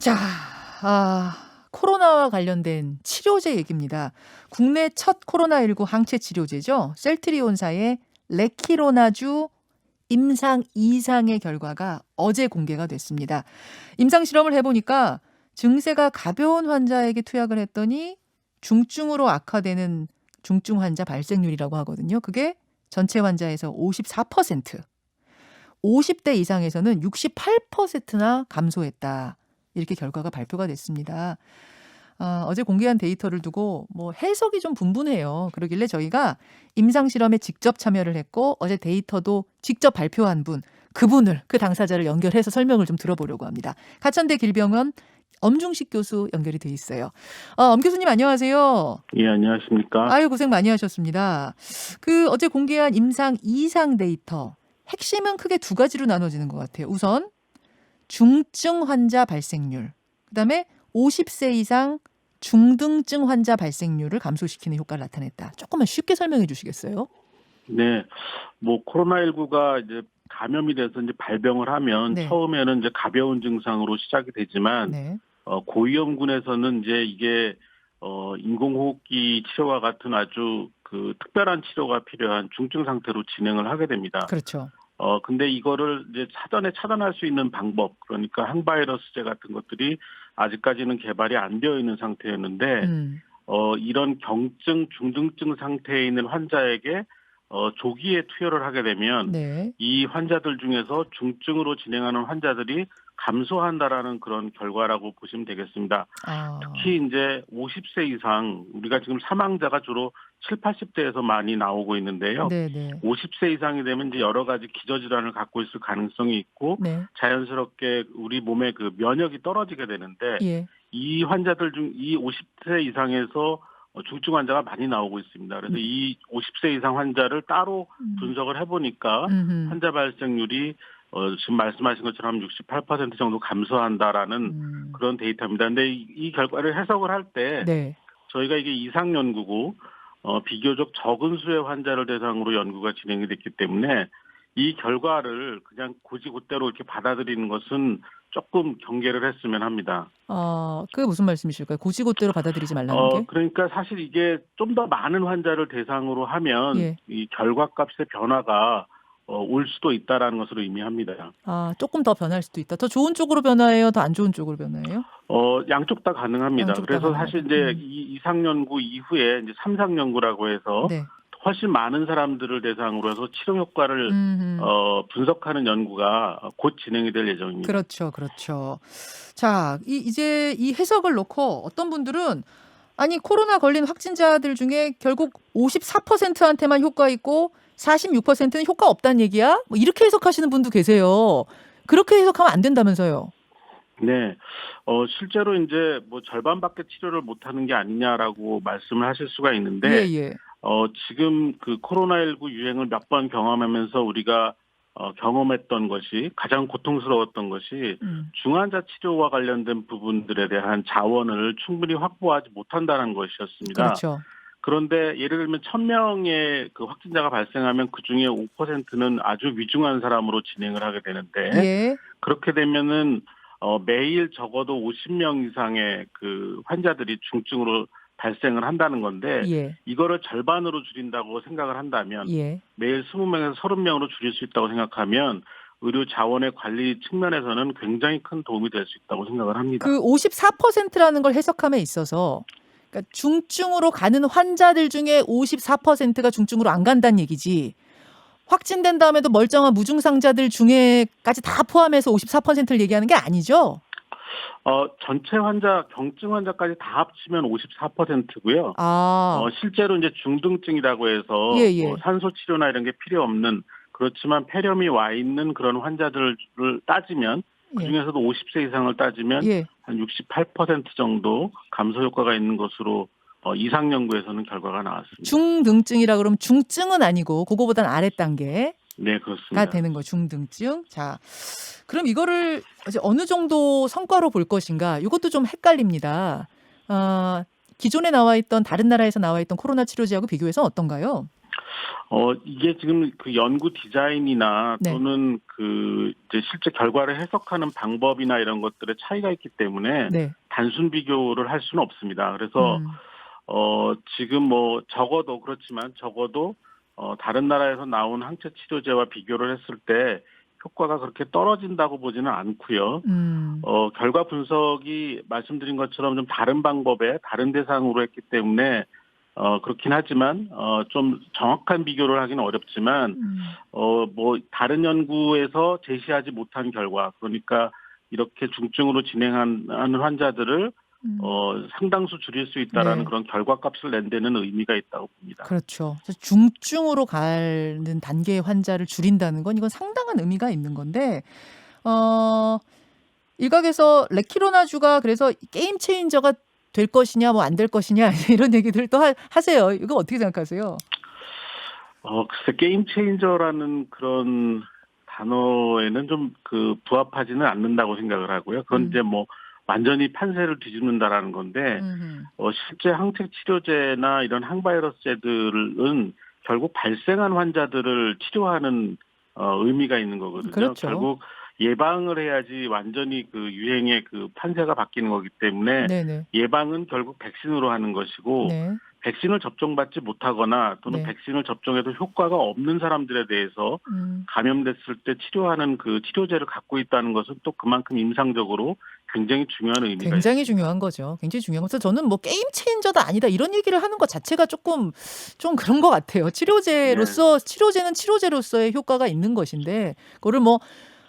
자, 코로나와 관련된 치료제 얘기입니다. 국내 첫 코로나19 항체 치료제죠. 셀트리온사의 레키로나주 임상 2상의 결과가 어제 공개가 됐습니다. 임상 실험을 해보니까 증세가 가벼운 환자에게 투약을 했더니 중증으로 악화되는 중증 환자 발생률이라고 하거든요. 그게 전체 환자에서 54%, 50대 이상에서는 68%나 감소했다. 이렇게 결과가 발표가 됐습니다. 어제 공개한 데이터를 두고 해석이 좀 분분해요. 그러길래 저희가 임상실험에 직접 참여를 했고 어제 데이터도 직접 발표한 그분을, 그 당사자를 연결해서 설명을 좀 들어보려고 합니다. 가천대 길병원 엄중식 교수 연결이 돼 있어요. 엄 교수님 안녕하세요. 예, 안녕하십니까. 아유, 고생 많이 하셨습니다. 어제 공개한 임상 2상 데이터, 핵심은 크게 두 가지로 나눠지는 것 같아요. 우선 중증 환자 발생률, 그다음에 50세 이상 중등증 환자 발생률을 감소시키는 효과를 나타냈다. 조금만 쉽게 설명해 주시겠어요? 네, 코로나19가 이제 감염이 돼서 이제 발병을 하면 네. 처음에는 이제 가벼운 증상으로 시작이 되지만 네. 고위험군에서는 이제 이게 인공호흡기 치료와 같은 아주 그 특별한 치료가 필요한 중증 상태로 진행을 하게 됩니다. 그렇죠. 근데 이거를 이제 사전에 차단할 수 있는 방법, 그러니까 항바이러스제 같은 것들이 아직까지는 개발이 안 되어 있는 상태였는데, 이런 경증, 중등증 상태에 있는 환자에게 조기에 투여를 하게 되면 네. 이 환자들 중에서 중증으로 진행하는 환자들이 감소한다라는 그런 결과라고 보시면 되겠습니다. 특히 이제 50세 이상, 우리가 지금 사망자가 주로 7, 80대에서 많이 나오고 있는데요. 네네. 50세 이상이 되면 이제 여러 가지 기저질환을 갖고 있을 가능성이 있고 네. 자연스럽게 우리 몸의 그 면역이 떨어지게 되는데 예. 이 환자들 중 이 50세 이상에서 중증 환자가 많이 나오고 있습니다. 그래서 이 50세 이상 환자를 따로 분석을 해보니까 환자 발생률이 지금 말씀하신 것처럼 68% 정도 감소한다라는 그런 데이터입니다. 근데 이 결과를 해석을 할 때 네. 저희가 이게 이상 연구고 비교적 적은 수의 환자를 대상으로 연구가 진행이 됐기 때문에 이 결과를 그냥 곧이곧대로 이렇게 받아들이는 것은 조금 경계를 했으면 합니다. 그게 무슨 말씀이실까요? 곧이곧대로 받아들이지 말라는 게? 그러니까 사실 이게 좀 더 많은 환자를 대상으로 하면 예. 이 결과값의 변화가 올 수도 있다라는 것으로 의미합니다. 조금 더 변할 수도 있다. 더 좋은 쪽으로 변화해요? 더 안 좋은 쪽으로 변화해요? 양쪽 다 가능합니다. 양쪽 다 그래서 사실 가능하다. 이제 이 이상 연구 이후에 이제 3상 연구라고 해서 네. 훨씬 많은 사람들을 대상으로 해서 치료 효과를 분석하는 연구가 곧 진행이 될 예정입니다. 그렇죠, 그렇죠. 자, 이제 이 해석을 놓고 어떤 분들은 아니 코로나 걸린 확진자들 중에 결국 54%한테만 효과 있고 46%는 효과 없다는 얘기야? 이렇게 해석하시는 분도 계세요. 그렇게 해석하면 안 된다면서요. 네, 실제로 이제 절반밖에 치료를 못하는 게 아니냐라고 말씀을 하실 수가 있는데, 예. 지금 그 코로나19 유행을 몇 번 경험하면서 우리가 경험했던 것이 가장 고통스러웠던 것이 중환자 치료와 관련된 부분들에 대한 자원을 충분히 확보하지 못한다는 것이었습니다. 그렇죠. 그런데 예를 들면 1,000명의 그 확진자가 발생하면 그중에 5%는 아주 위중한 사람으로 진행을 하게 되는데, 예. 그렇게 되면은 매일 적어도 50명 이상의 그 환자들이 중증으로 발생을 한다는 건데, 예. 이거를 절반으로 줄인다고 생각을 한다면 예. 매일 20명에서 30명으로 줄일 수 있다고 생각하면 의료 자원의 관리 측면에서는 굉장히 큰 도움이 될 수 있다고 생각을 합니다. 그 54%라는 걸 해석함에 있어서 그러니까 중증으로 가는 환자들 중에 54%가 중증으로 안 간다는 얘기지. 확진된 다음에도 멀쩡한 무증상자들 중에까지 다 포함해서 54%를 얘기하는 게 아니죠? 전체 환자, 경증 환자까지 다 합치면 54%고요. 실제로 이제 중등증이라고 해서 예. 산소 치료나 이런 게 필요 없는, 그렇지만 폐렴이 와 있는 그런 환자들을 따지면 그중에서도 50세 이상을 따지면 한 68% 정도 감소 효과가 있는 것으로 이상 연구에서는 결과가 나왔습니다. 중등증이라 그러면 중증은 아니고 그거보다는 아래 단계. 네, 그렇습니다. 가 되는 거 중등증. 자, 그럼 이거를 이제 어느 정도 성과로 볼 것인가? 이것도 좀 헷갈립니다. 기존에 나와 있던 다른 나라에서 나와 있던 코로나 치료제하고 비교해서 어떤가요? 이게 지금 그 연구 디자인이나 네. 또는 그 이제 실제 결과를 해석하는 방법이나 이런 것들의 차이가 있기 때문에 네. 단순 비교를 할 수는 없습니다. 그래서 지금 뭐 적어도 다른 나라에서 나온 항체 치료제와 비교를 했을 때 효과가 그렇게 떨어진다고 보지는 않고요. 결과 분석이 말씀드린 것처럼 좀 다른 방법에 다른 대상으로 했기 때문에 그렇긴 하지만 좀 정확한 비교를 하기는 어렵지만 뭐 다른 연구에서 제시하지 못한 결과, 그러니까 이렇게 중증으로 진행하는 환자들을 상당수 줄일 수 있다라는 네. 그런 결과값을 낸 데는 의미가 있다고 봅니다. 그렇죠. 그래서 중증으로 가는 단계의 환자를 줄인다는 건 이건 상당한 의미가 있는 건데 일각에서 레키로나주가 그래서 게임 체인저가 될 것이냐 뭐 안 될 것이냐 이런 얘기들 또 하세요. 이거 어떻게 생각하세요? 글쎄 게임 체인저라는 그런 단어에는 좀 부합하지는 않는다고 생각을 하고요. 그건 이제 뭐 완전히 판세를 뒤집는다라는 건데 실제 항체 치료제나 이런 항바이러스제들은 결국 발생한 환자들을 치료하는 의미가 있는 거거든요. 그렇죠. 결국 예방을 해야지 완전히 유행의 판세가 바뀌는 거기 때문에 네네. 예방은 결국 백신으로 하는 것이고 네. 백신을 접종받지 못하거나 또는 네. 백신을 접종해도 효과가 없는 사람들에 대해서 감염됐을 때 치료하는 치료제를 갖고 있다는 것은 또 그만큼 임상적으로 굉장히 중요한 의미가 굉장히 있습니다. 중요한 거죠. 굉장히 중요한 거죠. 저는 뭐 게임 체인저다 아니다 이런 얘기를 하는 것 자체가 조금 좀 그런 것 같아요. 치료제는 치료제로서의 효과가 있는 것인데 그거를 뭐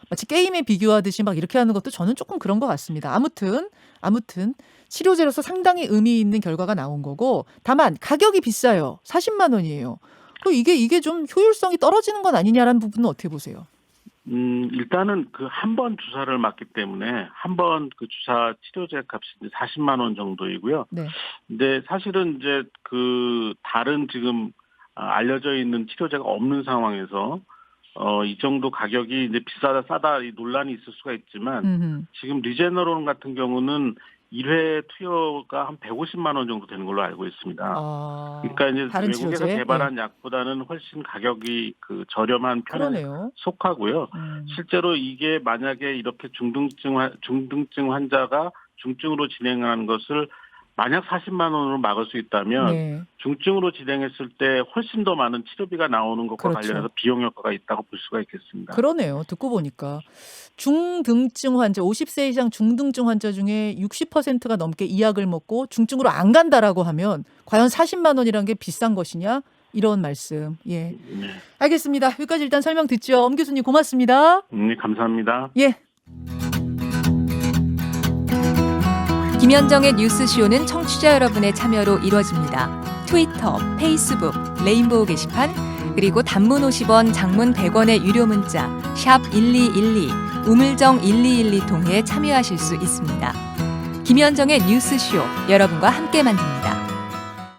마치 게임에 비교하듯이 막 이렇게 하는 것도 저는 조금 그런 것 같습니다. 아무튼 치료제로서 상당히 의미 있는 결과가 나온 거고 다만 가격이 비싸요. 40만 원이에요. 이게 좀 효율성이 떨어지는 건 아니냐라는 부분은 어떻게 보세요? 일단은 한 번 주사를 맞기 때문에 한 번 주사 치료제 값이 이제 40만 원 정도이고요. 네. 근데 사실은 이제 다른 지금 알려져 있는 치료제가 없는 상황에서 이 정도 가격이 이제 비싸다 싸다 이 논란이 있을 수가 있지만 지금 리제너론 같은 경우는 1회 투여가 한 150만 원 정도 되는 걸로 알고 있습니다. 그러니까 이제 다른 외국에서 치료제? 개발한 약보다는 훨씬 가격이 저렴한 편에 그러네요. 속하고요. 실제로 이게 만약에 이렇게 중등증 환자가 중증으로 진행하는 것을 만약 40만 원으로 막을 수 있다면 네. 중증으로 진행했을 때 훨씬 더 많은 치료비가 나오는 것과 그렇죠. 관련해서 비용 효과가 있다고 볼 수가 있겠습니다. 그러네요. 듣고 보니까 중등증 환자 50세 이상 중등증 환자 중에 60%가 넘게 이 약을 먹고 중증으로 안 간다라고 하면 과연 40만 원이라는 게 비싼 것이냐? 이런 말씀. 예. 네. 알겠습니다. 여기까지 일단 설명 듣죠. 엄 교수님 고맙습니다. 네, 감사합니다. 예. 김현정의 뉴스쇼는 청취자 여러분의 참여로 이루어집니다. 트위터, 페이스북, 레인보우 게시판, 그리고 단문 50원, 장문 100원의 유료 문자 샵 1212, 우물정 1212 통해 참여하실 수 있습니다. 김현정의 뉴스쇼, 여러분과 함께 만듭니다.